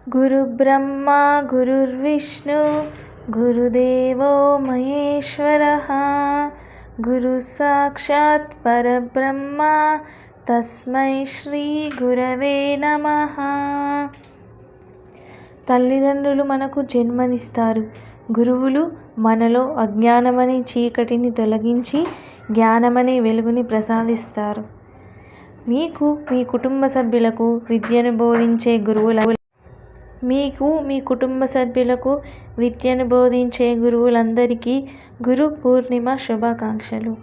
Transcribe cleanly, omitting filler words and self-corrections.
గురుబ్రహ్మ గురుర్విష్ణు గురుదేవో మహేశ్వరః గురు సాక్షాత్ పరబ్రహ్మ తస్మై శ్రీ గురవే నమః. తల్లిదండ్రులు మనకు జన్మనిస్తారు. గురువులు మనలో అజ్ఞానమనే చీకటిని తొలగించి జ్ఞానమనే వెలుగుని ప్రసాదిస్తారు. మీకు మీ కుటుంబ సభ్యులకు విద్యను బోధించే గురువులందరికీ గురు పూర్ణిమ శుభాకాంక్షలు.